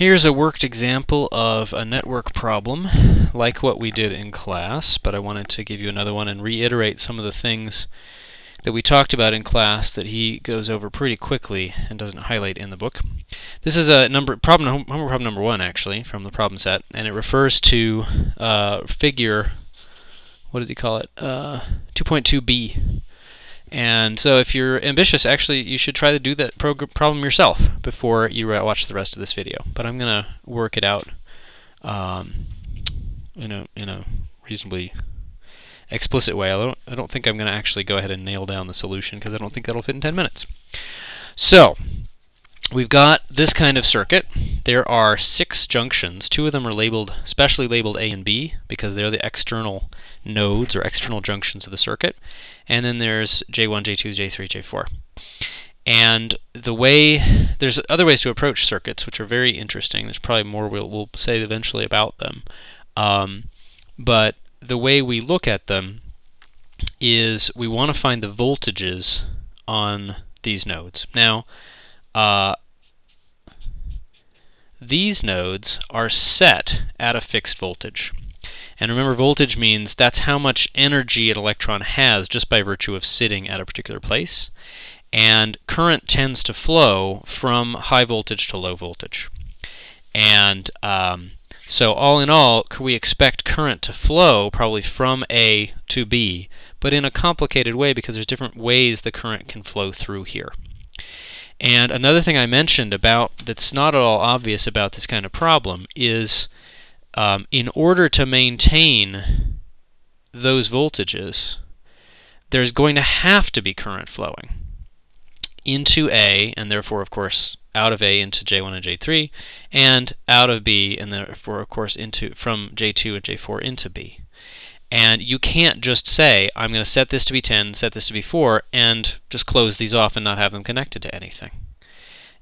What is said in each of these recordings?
Here's a worked example of a network problem like what we did in class, but I wanted to give you another one and reiterate some of the things that we talked about in class that he goes over pretty quickly and doesn't highlight in the book. This is a homework problem number 1, actually, from the problem set, and it refers to figure, what does he call it, 2.2b. And so if you're ambitious, actually, you should try to do that problem yourself before you watch the rest of this video. But I'm going to work it out in a reasonably explicit way. I don't think I'm going to actually go ahead and nail down the solution because I don't think that'll fit in 10 minutes. So we've got this kind of circuit. There are 6 junctions. 2 of them are labeled, specially labeled A and B, because they're the external nodes or external junctions of the circuit. And then there's J1, J2, J3, J4. And there's other ways to approach circuits, which are very interesting. There's probably more we'll say eventually about them. But the way we look at them is we want to find the voltages on these nodes. Now, these nodes are set at a fixed voltage. And remember, voltage means that's how much energy an electron has just by virtue of sitting at a particular place. And current tends to flow from high voltage to low voltage. And so all in all, we expect current to flow probably from A to B, but in a complicated way because there's different ways the current can flow through here. And another thing I mentioned about that's not at all obvious about this kind of problem is in order to maintain those voltages, there's going to have to be current flowing into A, and therefore, of course, out of A into J1 and J3, and out of B, and therefore, of course, from J2 and J4 into B. And you can't just say, I'm going to set this to be 10, set this to be 4, and just close these off and not have them connected to anything.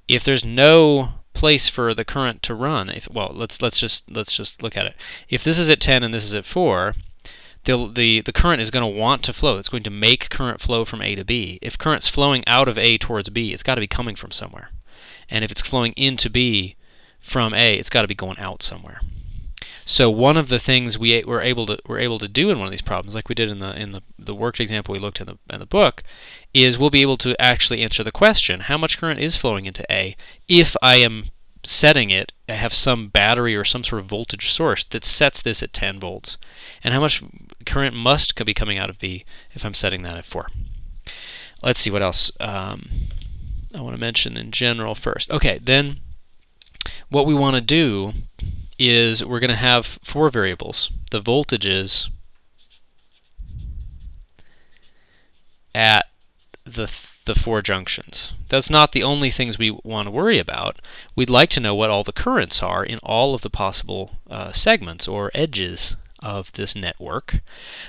If there's no place for the current to run, let's just look at it. If this is at 10 and this is at 4, the current is going to want to flow. It's going to make current flow from A to B. If current's flowing out of A towards B, it's got to be coming from somewhere. And if it's flowing into B from A, it's got to be going out somewhere. So one of the things we're able to do in one of these problems, like we did in the worked example we looked at in the book, is we'll be able to actually answer the question: how much current is flowing into A if I am setting it? I have some battery or some sort of voltage source that sets this at 10 volts, and how much current must be coming out of B if I'm setting that at 4. Let's see what else I want to mention in general first. Okay, then what we want to do is we're going to have 4 variables. The voltages at the 4 junctions. That's not the only things we want to worry about. We'd like to know what all the currents are in all of the possible segments or edges of this network.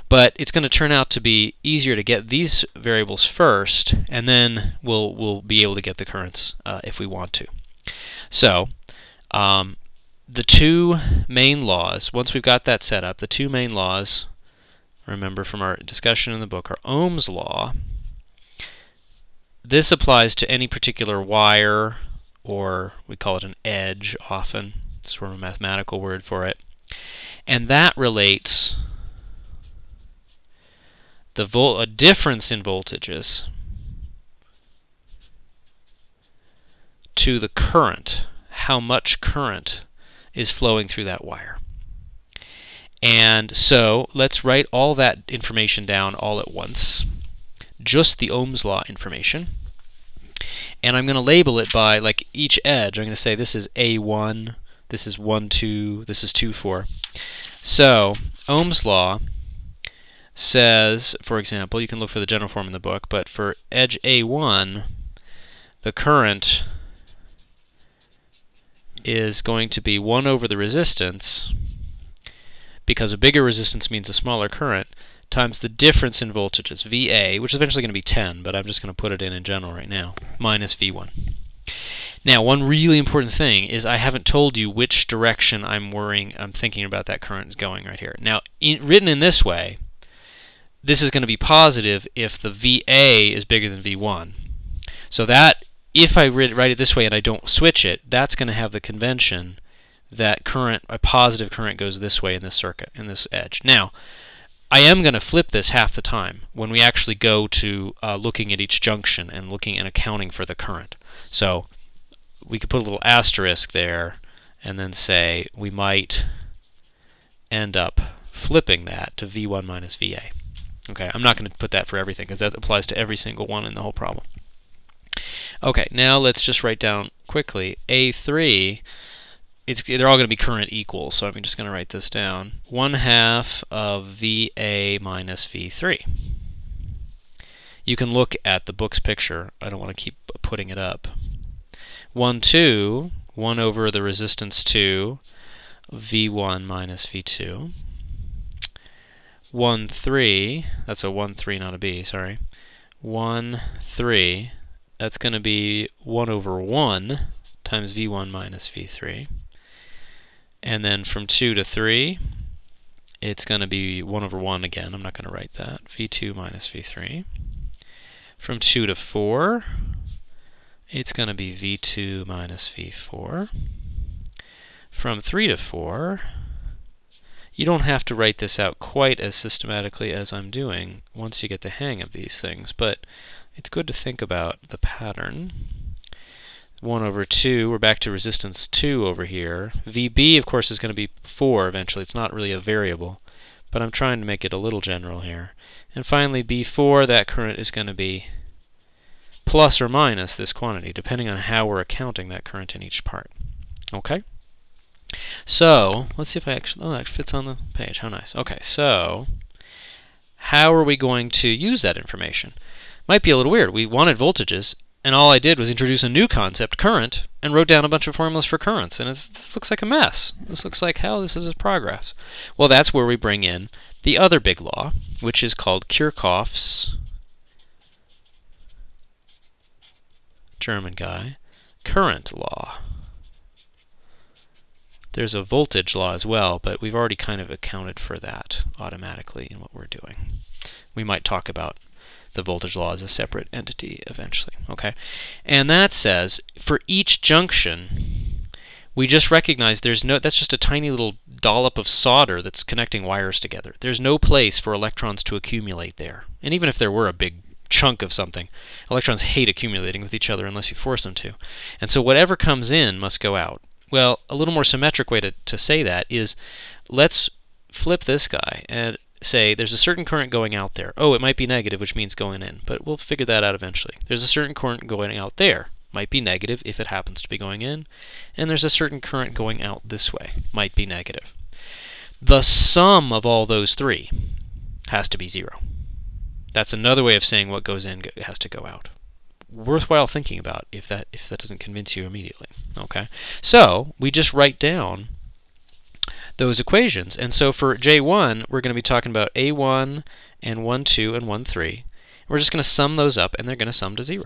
But it's going to turn out to be easier to get these variables first, and then we'll be able to get the currents if we want to. So the 2 main laws, once we've got that set up, the 2 main laws, remember from our discussion in the book, are Ohm's law. This applies to any particular wire, or we call it an edge often, sort of a mathematical word for it. And that relates a difference in voltages to the current, how much current is flowing through that wire. And so let's write all that information down all at once, just the Ohm's law information. And I'm going to label it by, like, each edge. I'm going to say this is A1, this is 1, 2, this is 2, 4. So Ohm's law says, for example, you can look for the general form in the book, but for edge A1, the current is going to be 1 over the resistance, because a bigger resistance means a smaller current, times the difference in voltages, VA, which is eventually going to be 10, but I'm just going to put it in general right now, minus V1. Now, one really important thing is I haven't told you which direction I'm thinking about that current is going right here. Now, written in this way, this is going to be positive if the VA is bigger than V1. So that if I write it this way and I don't switch it, that's going to have the convention that a positive current goes this way in this circuit, in this edge. Now, I am going to flip this half the time when we actually go to looking at each junction and looking and accounting for the current. So we could put a little asterisk there and then say we might end up flipping that to V1 minus VA. Okay, I'm not going to put that for everything because that applies to every single one in the whole problem. Okay, now let's just write down quickly A3. They're all going to be current equal, so I'm just going to write this down. 1/2 of VA minus V3. You can look at the book's picture. I don't want to keep putting it up. 1/2, 1 over the resistance 2, V1 minus V2. 1/3, that's a 1/3, not a B, sorry. 1/3, that's going to be 1 over 1 times V1 minus V3. And then from 2 to 3, it's going to be 1 over 1 again. I'm not going to write that. V2 minus V3. From 2 to 4, it's going to be V2 minus V4. From 3 to 4, you don't have to write this out quite as systematically as I'm doing once you get the hang of these things, but it's good to think about the pattern. 1 over 2, we're back to resistance 2 over here. VB, of course, is going to be 4 eventually. It's not really a variable, but I'm trying to make it a little general here. And finally, B4, that current is going to be plus or minus this quantity, depending on how we're accounting that current in each part. Okay? So, let's see if I actually... Oh, that fits on the page. How nice. Okay, so how are we going to use that information? Might be a little weird. We wanted voltages, and all I did was introduce a new concept, current, and wrote down a bunch of formulas for currents. And this looks like a mess. This looks like hell. This is progress. Well, that's where we bring in the other big law, which is called Kirchhoff's, German guy, current law. There's a voltage law as well, but we've already kind of accounted for that automatically in what we're doing. We might talk about the voltage law as a separate entity eventually. Okay, and that says for each junction, we just recognize that's just a tiny little dollop of solder that's connecting wires together. There's no place for electrons to accumulate there. And even if there were a big chunk of something, electrons hate accumulating with each other unless you force them to. And so whatever comes in must go out. Well, a little more symmetric way to say that is, let's flip this guy and say there's a certain current going out there. Oh, it might be negative, which means going in, but we'll figure that out eventually. There's a certain current going out there. Might be negative if it happens to be going in. And there's a certain current going out this way. Might be negative. The sum of all those three has to be 0. That's another way of saying what goes in has to go out. Worthwhile thinking about if that doesn't convince you immediately. Okay, so we just write down those equations. And so for J1, we're going to be talking about A1 and 1,2 and 1,3. We're just going to sum those up, and they're going to sum to 0.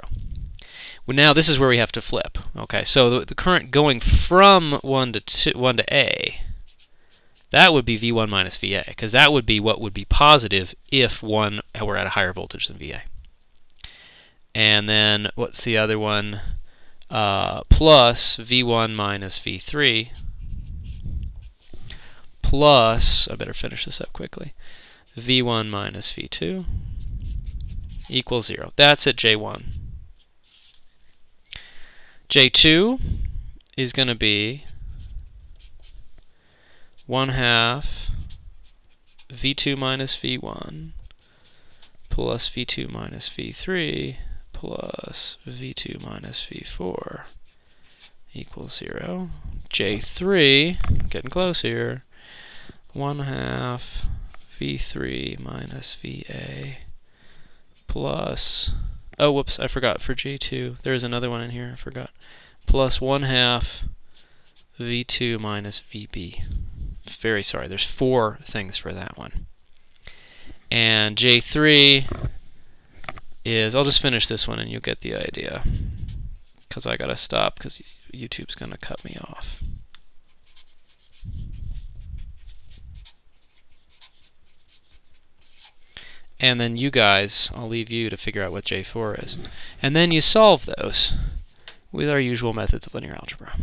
Well, now this is where we have to flip. Okay, so the current going from 1 to A, that would be V1 minus VA, because that would be what would be positive if 1 were at a higher voltage than VA. And then, what's the other one? Plus V1 minus V3 plus, I better finish this up quickly, V1 minus V2 equals 0. That's at J1. J2 is going to be 1/2 V2 minus V1 plus V2 minus V3 plus V2 minus V4 equals 0. J3, getting close here, 1/2 V3 minus VA plus, oh whoops, I forgot for J2, there's another one in here, I forgot, plus 1/2 V2 minus VB. Very sorry, there's 4 things for that one. And J3 is, I'll just finish this one and you'll get the idea, because I gotta stop because YouTube's gonna cut me off. And then you guys, I'll leave you to figure out what J4 is. And then you solve those. with our usual methods of linear algebra.